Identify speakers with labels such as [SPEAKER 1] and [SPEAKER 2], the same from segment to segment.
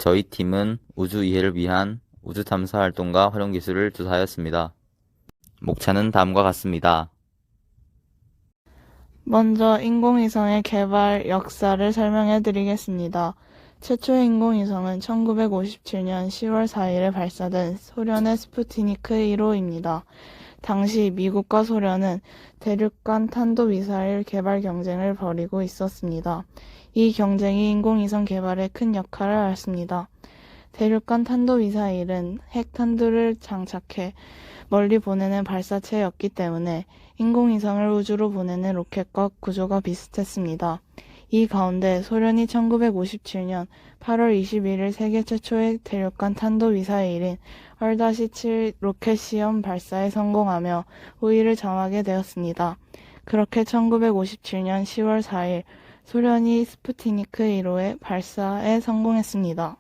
[SPEAKER 1] 저희 팀은 우주 이해를 위한 우주 탐사 활동과 활용 기술을 조사하였습니다. 목차는 다음과 같습니다.
[SPEAKER 2] 먼저 인공위성의 개발 역사를 설명해 드리겠습니다. 최초의 인공위성은 1957년 10월 4일에 발사된 소련의 스푸트니크 1호입니다. 당시 미국과 소련은 대륙간 탄도미사일 개발 경쟁을 벌이고 있었습니다. 이 경쟁이 인공위성 개발에 큰 역할을 했습니다. 대륙간 탄도미사일은 핵탄두를 장착해 멀리 보내는 발사체였기 때문에 인공위성을 우주로 보내는 로켓과 구조가 비슷했습니다. 이 가운데 소련이 1957년 8월 21일 세계 최초의 대륙간 탄도미사일인 헐-7 로켓 시험 발사에 성공하며 우위를 점하게 되었습니다. 그렇게 1957년 10월 4일 소련이 스푸트니크 1호의 발사에 성공했습니다.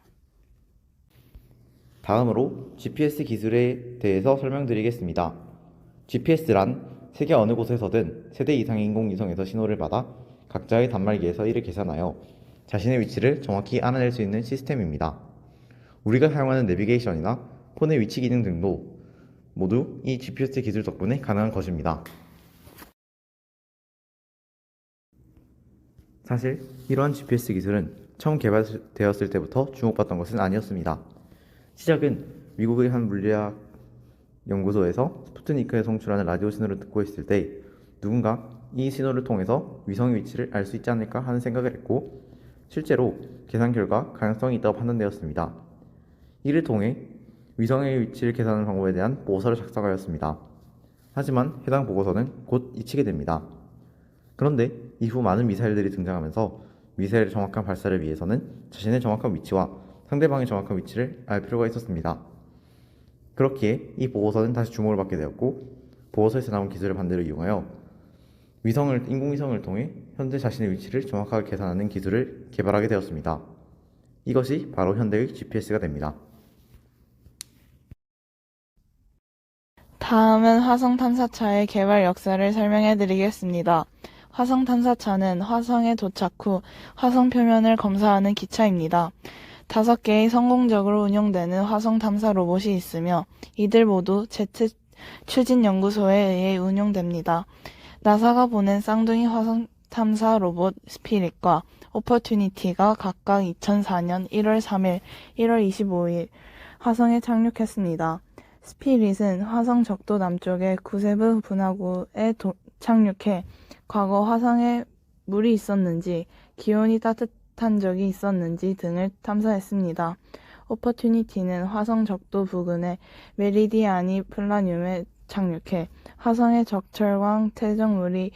[SPEAKER 3] 다음으로 GPS 기술에 대해서 설명드리겠습니다. GPS란 세계 어느 곳에서든 세대 이상의 인공위성에서 신호를 받아 각자의 단말기에서 이를 계산하여 자신의 위치를 정확히 알아낼 수 있는 시스템입니다. 우리가 사용하는 내비게이션이나 폰의 위치 기능 등도 모두 이 GPS 기술 덕분에 가능한 것입니다. 사실 이러한 GPS 기술은 처음 개발되었을 때부터 주목받던 것은 아니었습니다. 시작은 미국의 한 물리학 연구소에서 스푸트니크에 송출하는 라디오 신호를 듣고 있을 때 누군가 이 신호를 통해서 위성의 위치를 알 수 있지 않을까 하는 생각을 했고, 실제로 계산 결과 가능성이 있다고 판단되었습니다. 이를 통해 위성의 위치를 계산하는 방법에 대한 보고서를 작성하였습니다. 하지만 해당 보고서는 곧 잊히게 됩니다. 그런데 이후 많은 미사일들이 등장하면서 미사일의 정확한 발사를 위해서는 자신의 정확한 위치와 상대방의 정확한 위치를 알 필요가 있었습니다. 그렇기에 이 보고서는 다시 주목을 받게 되었고, 보고서에서 나온 기술을 반대로 이용하여 인공위성을 통해 현재 자신의 위치를 정확하게 계산하는 기술을 개발하게 되었습니다. 이것이 바로 현대의 GPS가 됩니다.
[SPEAKER 2] 다음은 화성 탐사차의 개발 역사를 설명해 드리겠습니다. 화성 탐사차는 화성에 도착 후 화성 표면을 검사하는 기차입니다. 5개의 성공적으로 운용되는 화성 탐사 로봇이 있으며 이들 모두 제트 추진연구소에 의해 운용됩니다. 나사가 보낸 쌍둥이 화성 탐사 로봇 스피릿과 오퍼튜니티가 각각 2004년 1월 3일, 1월 25일 화성에 착륙했습니다. 스피릿은 화성 적도 남쪽의 구세브 분화구에 착륙해 과거 화성에 물이 있었는지, 기온이 따뜻한 적이 있었는지 등을 탐사했습니다. 오퍼튜니티는 화성 적도 부근의 메리디아니 플라늄에 착륙해 화성의 적철광 퇴적물이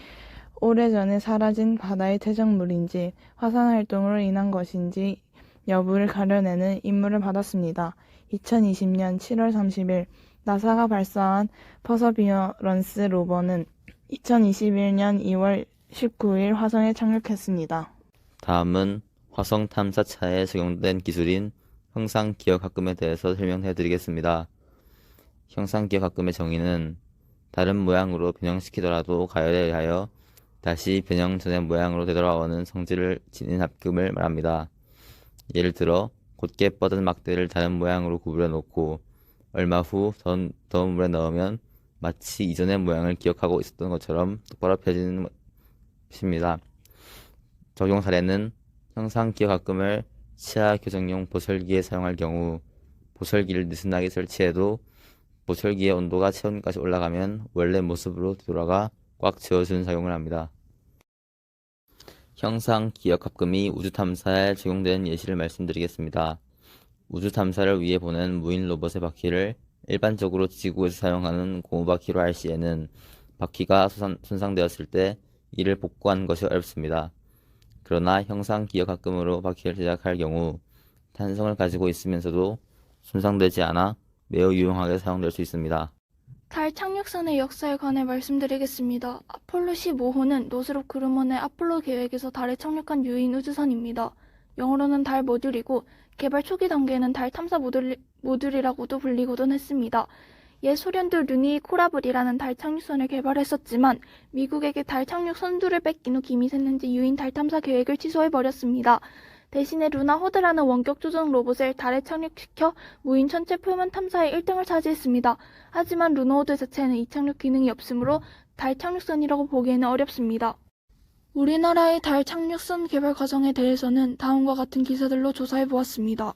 [SPEAKER 2] 오래전에 사라진 바다의 퇴적물인지 화산 활동으로 인한 것인지 여부를 가려내는 임무를 받았습니다. 2020년 7월 30일 나사가 발사한 퍼서비어런스 로버는 2021년 2월 19일 화성에 착륙했습니다.
[SPEAKER 1] 다음은 화성 탐사차에 적용된 기술인 형상기억합금에 대해서 설명해 드리겠습니다. 형상기억합금의 정의는 다른 모양으로 변형시키더라도 가열에 의하여 다시 변형 전의 모양으로 되돌아오는 성질을 지닌 합금을 말합니다. 예를 들어 곧게 뻗은 막대를 다른 모양으로 구부려 놓고 얼마 후 더운 물에 넣으면 마치 이전의 모양을 기억하고 있었던 것처럼 똑바로 펴지는 것입니다. 적용 사례는 형상기억합금을 치아 교정용 보철기에 사용할 경우 보철기를 느슨하게 설치해도 보철기의 온도가 체온까지 올라가면 원래 모습으로 되돌아가 꽉 채워주는 작용을 합니다. 형상기억합금이 우주탐사에 적용되는 예시를 말씀드리겠습니다. 우주탐사를 위해 보낸 무인 로봇의 바퀴를 일반적으로 지구에서 사용하는 고무바퀴로 할 시에는 바퀴가 손상되었을 때 이를 복구하는 것이 어렵습니다. 그러나 형상기억합금으로 바퀴를 제작할 경우 탄성을 가지고 있으면서도 손상되지 않아 매우 유용하게 사용될 수 있습니다.
[SPEAKER 4] 달 착륙선의 역사에 관해 말씀드리겠습니다. 아폴로 15호는 노스롭 그루먼의 아폴로 계획에서 달에 착륙한 유인 우주선입니다. 영어로는 달 모듈이고 개발 초기 단계에는 달 탐사 모듈이라고도 불리고도 했습니다. 옛 소련도 루니 코라블이라는 달 착륙선을 개발했었지만 미국에게 달 착륙 선두를 뺏긴 후 김이 샜는지 유인 달 탐사 계획을 취소해버렸습니다. 대신에 루나 호드라는 원격 조종 로봇을 달에 착륙시켜 무인 천체 표면 탐사에 1등을 차지했습니다. 하지만 루나 호드 자체는 이착륙 기능이 없으므로 달 착륙선이라고 보기에는 어렵습니다. 우리나라의 달 착륙선 개발 과정에 대해서는 다음과 같은 기사들로 조사해 보았습니다.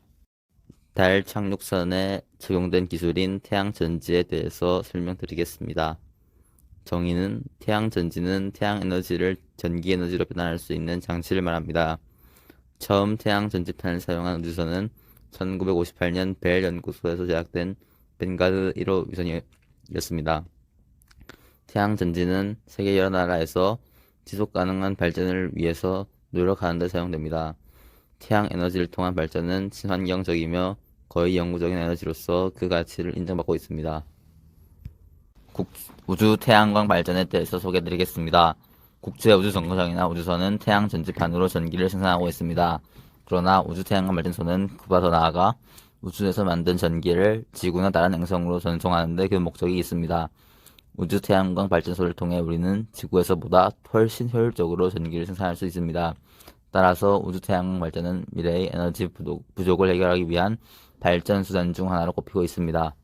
[SPEAKER 1] 달 착륙선에 적용된 기술인 태양 전지에 대해서 설명드리겠습니다. 정의는 태양 전지는 태양 에너지를 전기 에너지로 변환할 수 있는 장치를 말합니다. 처음 태양 전지판을 사용한 우주선은 1958년 벨 연구소에서 제작된 벤가드 1호 위성이었습니다. 태양 전지는 세계 여러 나라에서 지속 가능한 발전을 위해서 노력하는 데 사용됩니다. 태양 에너지를 통한 발전은 친환경적이며 거의 영구적인 에너지로서 그 가치를 인정받고 있습니다. 우주 태양광 발전에 대해서 소개해드리겠습니다. 국제우주정거장이나 우주선은 태양 전지판으로 전기를 생산하고 있습니다. 그러나 우주 태양광 발전소는 그보다 더 나아가 우주에서 만든 전기를 지구나 다른 행성으로 전송하는 데 그 목적이 있습니다. 우주 태양광 발전소를 통해 우리는 지구에서보다 훨씬 효율적으로 전기를 생산할 수 있습니다. 따라서 우주 태양광 발전은 미래의 에너지 부족을 해결하기 위한 발전 수단 중 하나로 꼽히고 있습니다.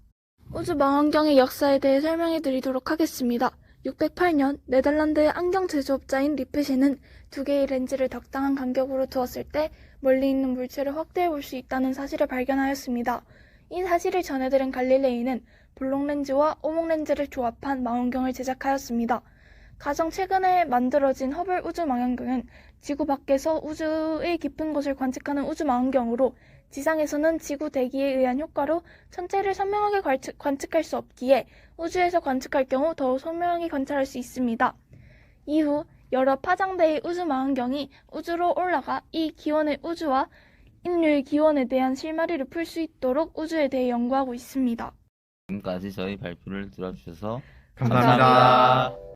[SPEAKER 4] 우주 망원경의 역사에 대해 설명해 드리도록 하겠습니다. 608년 네덜란드의 안경 제조업자인 리프시는 두 개의 렌즈를 적당한 간격으로 두었을 때 멀리 있는 물체를 확대해 볼 수 있다는 사실을 발견하였습니다. 이 사실을 전해들은 갈릴레이는 블록 렌즈와 오목 렌즈를 조합한 망원경을 제작하였습니다. 가장 최근에 만들어진 허블 우주 망원경은 지구 밖에서 우주의 깊은 곳을 관측하는 우주 망원경으로 지상에서는 지구 대기에 의한 효과로 천체를 선명하게 관측할 수 없기에 우주에서 관측할 경우 더욱 선명하게 관찰할 수 있습니다. 이후 여러 파장대의 우주 망원경이 우주로 올라가 이 기원의 우주와 인류의 기원에 대한 실마리를 풀 수 있도록 우주에 대해 연구하고 있습니다.
[SPEAKER 1] 지금까지 저희 발표를 들어주셔서
[SPEAKER 3] 감사합니다.